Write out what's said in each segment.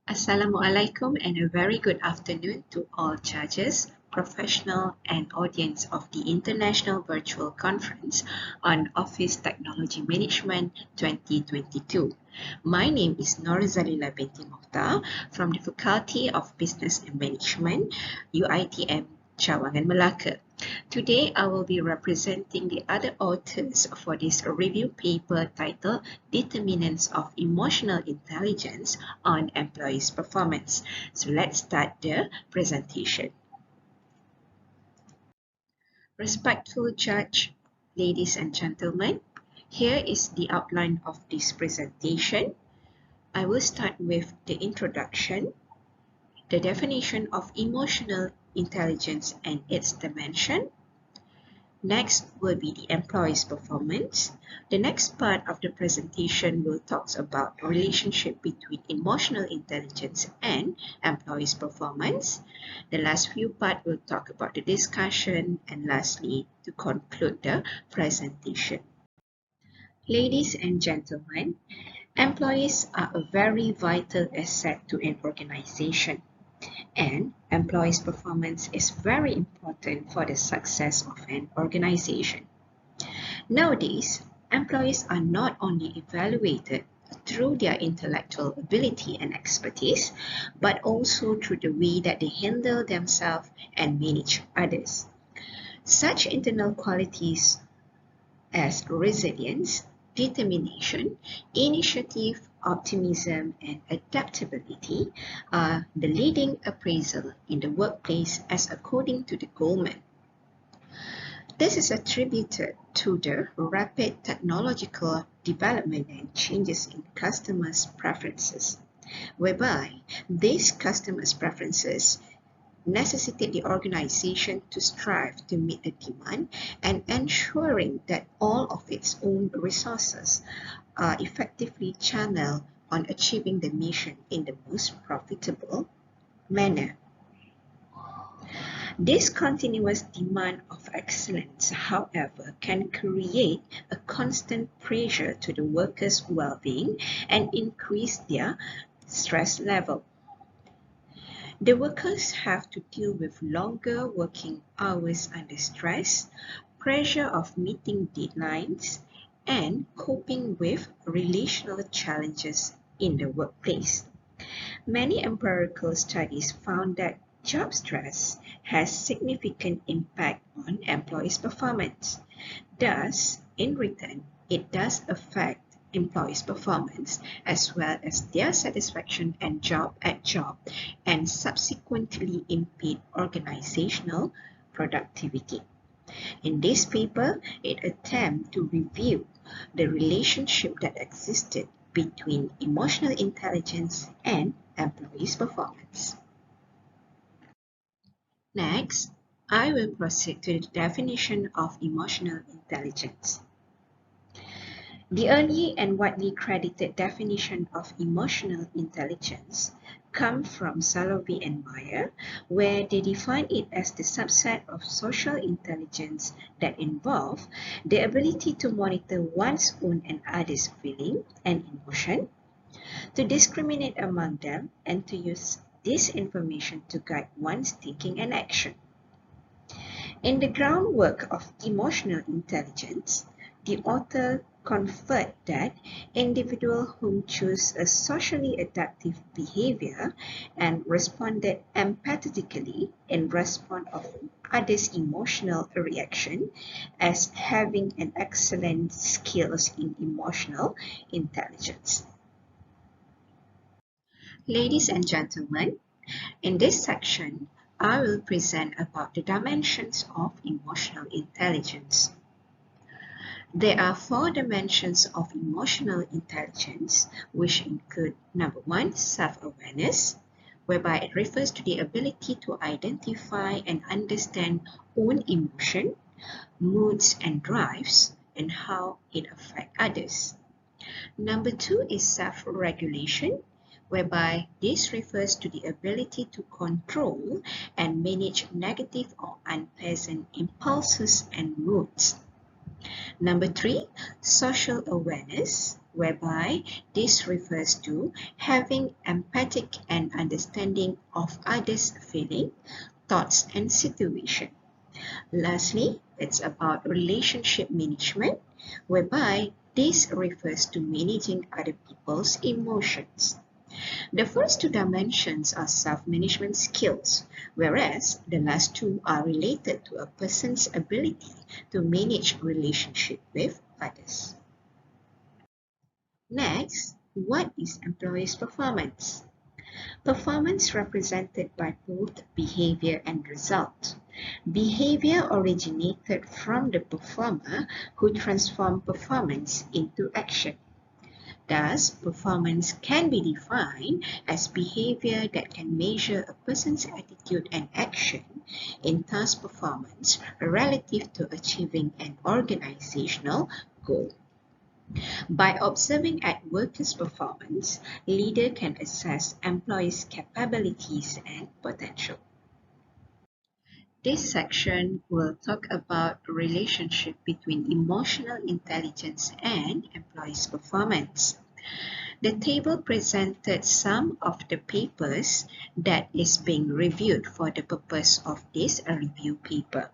Assalamualaikum and a very good afternoon to all judges, professional and audience of the International Virtual Conference on Office Technology Management 2022. My name is Norzalila binti Mokhtar from the Faculty of Business and Management, UITM Cawangan Melaka. Today, I will be representing the other authors for this review paper titled Determinants of Emotional Intelligence on Employees' Performance. So let's start the presentation. Respectful judge, ladies and gentlemen, here is the outline of this presentation. I will start with the introduction, the definition of emotional intelligence and its dimension. Next will be the employee's performance. The next part of the presentation will talk about the relationship between emotional intelligence and employee's performance. The last few parts will talk about the discussion, and lastly, to conclude the presentation. Ladies and gentlemen, employees are a very vital asset to an organization, and employees' performance is very important for the success of an organization. Nowadays, employees are not only evaluated through their intellectual ability and expertise, but also through the way that they handle themselves and manage others. Such internal qualities as resilience, determination, initiative, optimism, and adaptability are the leading appraisal in the workplace as according to the Goldman. This is attributed to the rapid technological development and changes in customers' preferences, whereby these customers' preferences necessitate the organization to strive to meet the demand and ensuring that all of its own resources are effectively channeled on achieving the mission in the most profitable manner. This continuous demand of excellence, however, can create a constant pressure to the workers' well-being and increase their stress level. The workers have to deal with longer working hours under stress, pressure of meeting deadlines, and coping with relational challenges in the workplace. Many empirical studies found that job stress has significant impact on employees' performance. Thus, in return, it does affect employees' performance as well as their satisfaction and job and subsequently impede organizational productivity. In this paper, it attempts to review the relationship that existed between emotional intelligence and employees' performance. Next, I will proceed to the definition of emotional intelligence. The early and widely credited definition of emotional intelligence comes from Salovey and Meyer, where they define it as the subset of social intelligence that involve the ability to monitor one's own and others' feeling and emotion, to discriminate among them, and to use this information to guide one's thinking and action. In the groundwork of emotional intelligence, the author conferred that individuals who choose a socially adaptive behavior and responded empathetically in response of others' emotional reaction as having an excellent skills in emotional intelligence. Ladies and gentlemen, in this section, I will present about the dimensions of emotional intelligence. There are 4 dimensions of emotional intelligence, which include number 1, self-awareness, whereby it refers to the ability to identify and understand own emotion, moods and drives, and how it affects others. Number 2 is self-regulation, whereby this refers to the ability to control and manage negative or unpleasant impulses and moods. Number 3, social awareness, whereby this refers to having empathic and understanding of others' feeling, thoughts, and situation. Lastly, it's about relationship management, whereby this refers to managing other people's emotions. The first two dimensions are self-management skills, whereas the last two are related to a person's ability to manage relationship with others. Next, what is employees' performance? Performance represented by both behavior and result. Behavior originated from the performer who transformed performance into action. Thus, performance can be defined as behavior that can measure a person's attitude and action in task performance relative to achieving an organizational goal. By observing at workers' performance, leader can assess employees' capabilities and potential. This section will talk about the relationship between emotional intelligence and employees' performance. The table presented some of the papers that is being reviewed for the purpose of this review paper.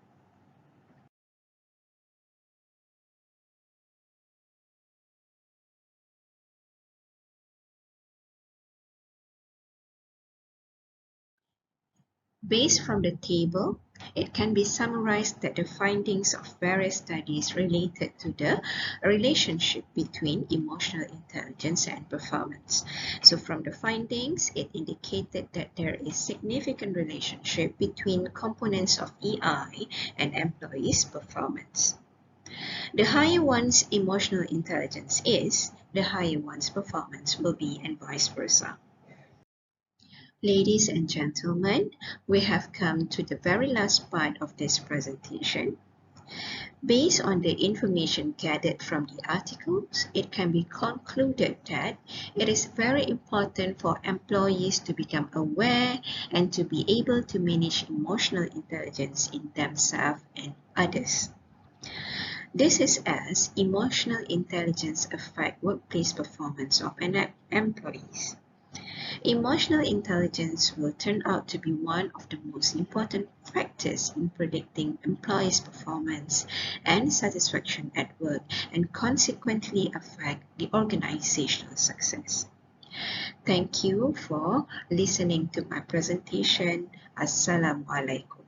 Based from the table, it can be summarized that the findings of various studies related to the relationship between emotional intelligence and performance. So from the findings, it indicated that there is significant relationship between components of EI and employees' performance. The higher one's emotional intelligence is, the higher one's performance will be, and vice versa. Ladies and gentlemen, we have come to the very last part of this presentation. Based on the information gathered from the articles, it can be concluded that it is very important for employees to become aware and to be able to manage emotional intelligence in themselves and others. This is as emotional intelligence affects workplace performance of employees. Emotional intelligence will turn out to be one of the most important factors in predicting employees' performance and satisfaction at work, and consequently affect the organizational success. Thank you for listening to my presentation. Assalamualaikum.